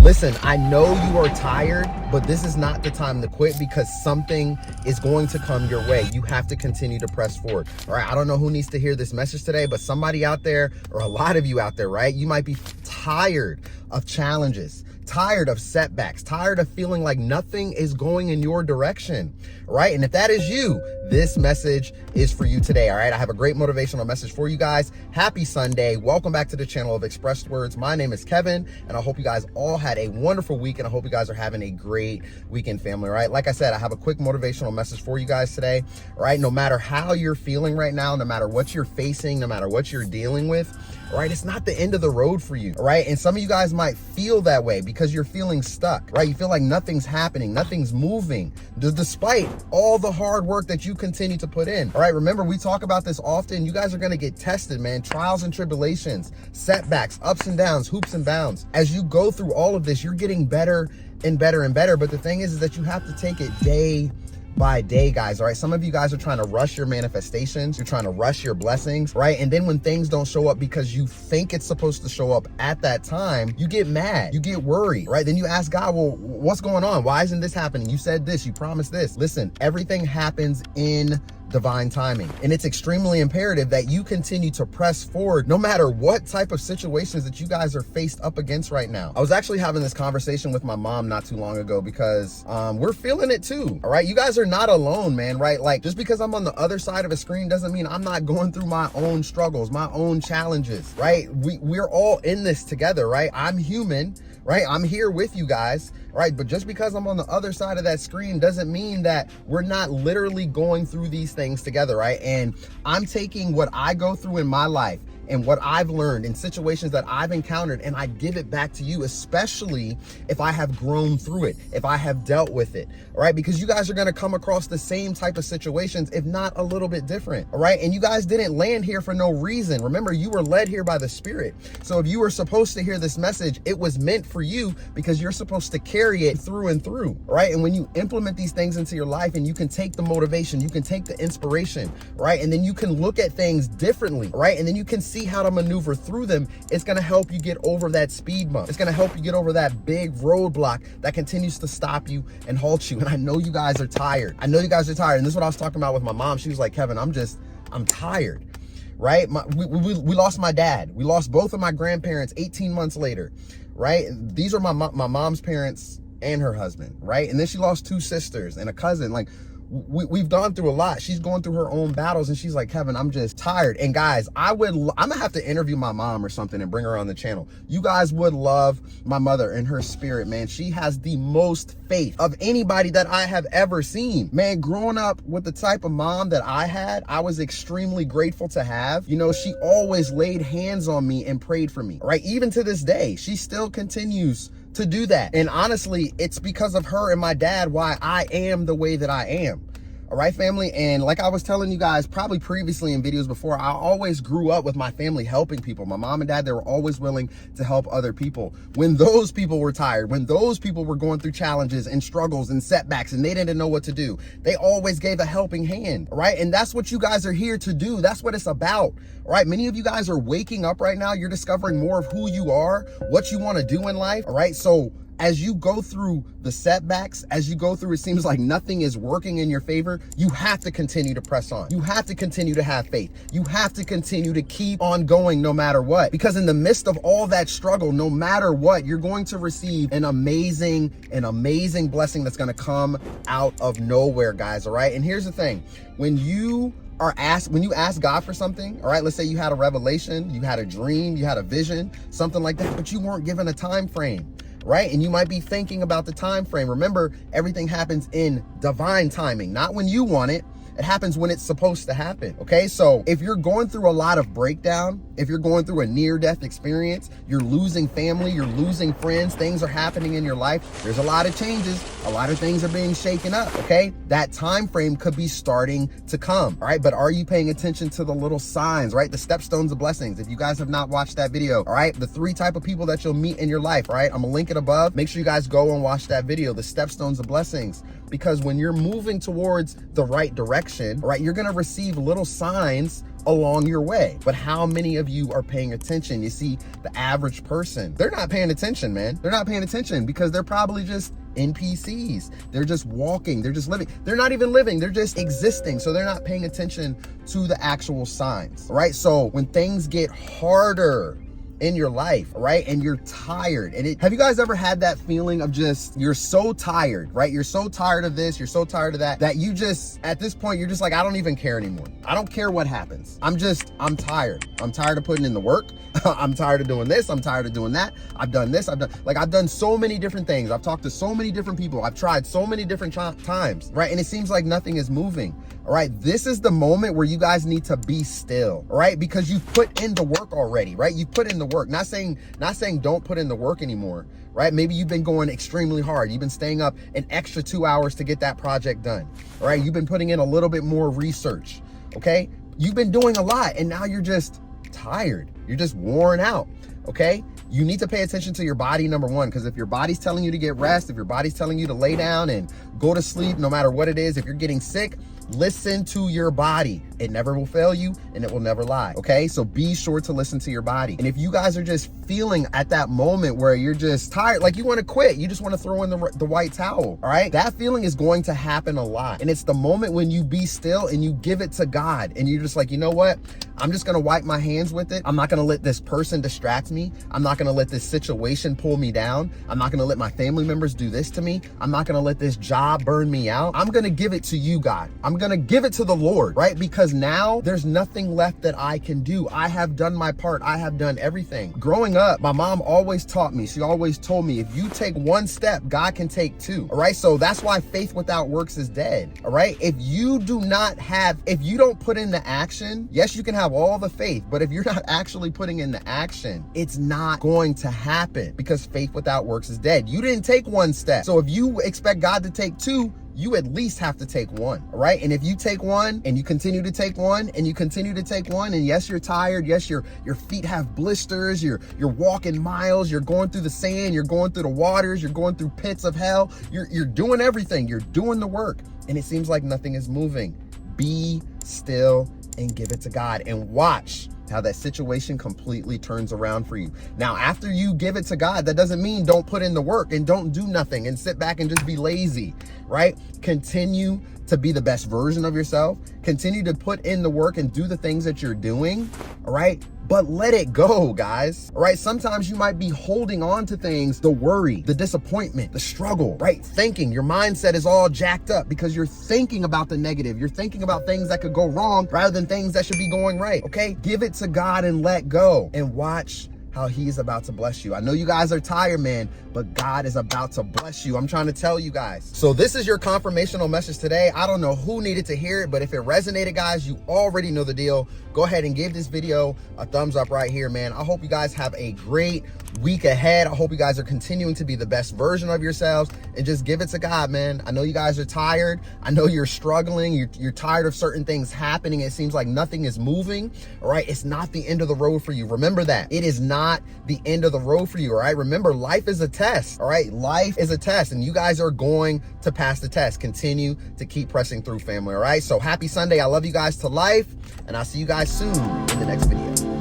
Listen, I know you are tired, but this is not the time to quit because something is going to come your way. You have to continue to press forward. All right, I don't know who needs to hear this message today, but somebody out there, or a lot of you out there, right? You might be tired of challenges, tired of setbacks, tired of feeling like nothing is going in your direction, right? And if that is you, this message is for you today, all right? I have a great motivational message for you guys. Happy Sunday. Welcome back to the channel of ExpressedWordz. My name is Kevin, and I hope you guys all had a wonderful week, and I hope you guys are having a great weekend, family, all right? Like I said, I have a quick motivational message for you guys today, all right? No matter how you're feeling right now, no matter what you're facing, no matter what you're dealing with, all right, it's not the end of the road for you, all right? And some of you guys might feel that way because you're feeling stuck, right? You feel like nothing's happening, nothing's moving, despite all the hard work that you continue to put in, all right? Remember, we talk about this often. You guys are gonna get tested, man. Trials and tribulations, setbacks, ups and downs, hoops and bounds. As you go through all of this, you're getting better and better and better. But the thing is that you have to take it day by day, guys, all right? Some of you guys are trying to rush your manifestations. You're trying to rush your blessings, right? And then when things don't show up because you think it's supposed to show up at that time, you get mad, you get worried, right? Then you ask God, well, what's going on? Why isn't this happening? You said this, you promised this. Listen, everything happens in divine timing. And it's extremely imperative that you continue to press forward no matter what type of situations that you guys are faced up against right now. I was actually having this conversation with my mom not too long ago because we're feeling it too, all right? You guys are not alone, man, right? Like, just because I'm on the other side of a screen doesn't mean I'm not going through my own struggles, my own challenges, right? We're all in this together, right? I'm human, right? I'm here with you guys, right? But just because I'm on the other side of that screen doesn't mean that we're not literally going through these things together, right? And I'm taking what I go through in my life and what I've learned in situations that I've encountered, and I give it back to you, especially if I have grown through it, if I have dealt with it, all right? Because you guys are gonna come across the same type of situations, if not a little bit different, all right? And you guys didn't land here for no reason. Remember, you were led here by the Spirit. So if you were supposed to hear this message, it was meant for you because you're supposed to carry it through and through, all right? And when you implement these things into your life and you can take the motivation, you can take the inspiration, right? And then you can look at things differently, right? And then you can see how to maneuver through them. It's going to help you get over that speed bump. It's going to help you get over that big roadblock that continues to stop you and halt you. And I know you guys are tired. I know you guys are tired. And this is what I was talking about with my mom. She was like, Kevin, I'm tired, right? We lost my dad. We lost both of my grandparents 18 months later, right? These are my mom's parents and her husband, right? And then she lost two sisters and a cousin. Like, we've gone through a lot. She's going through her own battles, and she's like, Kevin, I'm just tired. And guys, I'm gonna have to interview my mom or something and bring her on the channel. You guys would love my mother and her spirit, man. She has the most faith of anybody that I have ever seen. Man, growing up with the type of mom that I had, I was extremely grateful to have. You know, she always laid hands on me and prayed for me, right? Even to this day, she still continues to do that. And honestly, it's because of her and my dad why I am the way that I am. All right, family. And like I was telling you guys probably previously in videos before, I always grew up with my family helping people. My mom and dad, they were always willing to help other people. When those people were tired, when those people were going through challenges and struggles and setbacks and they didn't know what to do, they always gave a helping hand, all right? And that's what you guys are here to do. That's what it's about, all right? Many of you guys are waking up right now. You're discovering more of who you are, what you want to do in life, all right? So as you go through the setbacks, as you go through, it seems like nothing is working in your favor, you have to continue to press on. You have to continue to have faith. You have to continue to keep on going no matter what. Because in the midst of all that struggle, no matter what, you're going to receive an amazing blessing that's gonna come out of nowhere, guys, all right? And here's the thing. When you ask God for something, all right, let's say you had a revelation, you had a dream, you had a vision, something like that, but you weren't given a time frame, right? And you might be thinking about the time frame. Remember, everything happens in divine timing, not when you want it. It happens when it's supposed to happen, okay? So if you're going through a lot of breakdown, if you're going through a near-death experience, you're losing family, you're losing friends, things are happening in your life, there's a lot of changes, a lot of things are being shaken up, okay? That time frame could be starting to come, all right? But are you paying attention to the little signs, right? The stepstones of blessings. If you guys have not watched that video, all right? The 3 type of people that you'll meet in your life, all right? I'm gonna link it above. Make sure you guys go and watch that video, the stepstones of blessings. Because when you're moving towards the right direction, right, you're gonna receive little signs along your way. But how many of you are paying attention? You see, the average person, they're not paying attention, man. They're not paying attention because they're probably just NPCs. They're just walking, they're just living. They're not even living, they're just existing. So they're not paying attention to the actual signs, right? So when things get harder in your life, right, and you're tired, and have you guys ever had that feeling of just, you're so tired, right? You're so tired of this, you're so tired of that you just, at this point, you're just like, I don't even care anymore. I don't care what happens. I'm tired. I'm tired of putting in the work. I'm tired of doing this. I'm tired of doing that. I've done this. I've done so many different things. I've talked to so many different people. I've tried so many different times, right? And it seems like nothing is moving. All right, this is the moment where you guys need to be still, all right? Because you've put in the work already, right? You've put in the work. Not saying don't put in the work anymore, right? Maybe you've been going extremely hard. You've been staying up an extra 2 hours to get that project done, all right? You've been putting in a little bit more research, okay? You've been doing a lot, and now you're just tired. You're just worn out, okay? You need to pay attention to your body, number one, because if your body's telling you to get rest, if your body's telling you to lay down and go to sleep, no matter what it is, if you're getting sick, listen to your body. It never will fail you, and it will never lie, okay? So be sure to listen to your body. And if you guys are just feeling at that moment where you're just tired, like you want to quit, you just want to throw in the white towel, all right? That feeling is going to happen a lot. And it's the moment when you be still and you give it to God, and you're just like, you know what? I'm just going to wipe my hands with it. I'm not going to let this person distract me. I'm not going to let this situation pull me down. I'm not going to let my family members do this to me. I'm not going to let this job burn me out. I'm going to give it to you, God. I'm going to give it to the Lord, right? Because now there's nothing left that I can do. I have done my part. I have done everything. Growing up, my mom always taught me, she always told me, if you take one step, God can take two, all right? So that's why faith without works is dead, all right? If you don't put in the action, yes, you can have all the faith, but if you're not actually putting in the action, it's not going to happen, because faith without works is dead. You didn't take one step. So if you expect God to take two, you at least have to take one, all right? And if you take one and you continue to take one and you continue to take one, and yes, you're tired, yes, your feet have blisters, you're walking miles, you're going through the sand, you're going through the waters, you're going through pits of hell, you're doing everything, you're doing the work, and it seems like nothing is moving. Be still and give it to God, and watch how that situation completely turns around for you. Now, after you give it to God, that doesn't mean don't put in the work and don't do nothing and sit back and just be lazy, right? Continue to be the best version of yourself. Continue to put in the work and do the things that you're doing, all right? But let it go, guys, all right? Sometimes you might be holding on to things, the worry, the disappointment, the struggle, right? Thinking, your mindset is all jacked up because you're thinking about the negative. You're thinking about things that could go wrong rather than things that should be going right, okay? Give it to God and let go, and watch how he's about to bless you. I know you guys are tired, man, but God is about to bless you. I'm trying to tell you guys. So this is your confirmational message today. I don't know who needed to hear it, but if it resonated, guys, you already know the deal. Go ahead and give this video a thumbs up right here, man. I hope you guys have a great week ahead. I hope you guys are continuing to be the best version of yourselves, and just give it to God, man. I know you guys are tired. I know you're struggling. You're tired of certain things happening. It seems like nothing is moving, all right? It's not the end of the road for you. Remember that. It is not the end of the road for you, all right? Remember, life is a test, all right? Life is a test, and you guys are going to pass the test. Continue to keep pressing through, family, all right? So happy Sunday. I love you guys to life, and I'll see you guys soon in the next video.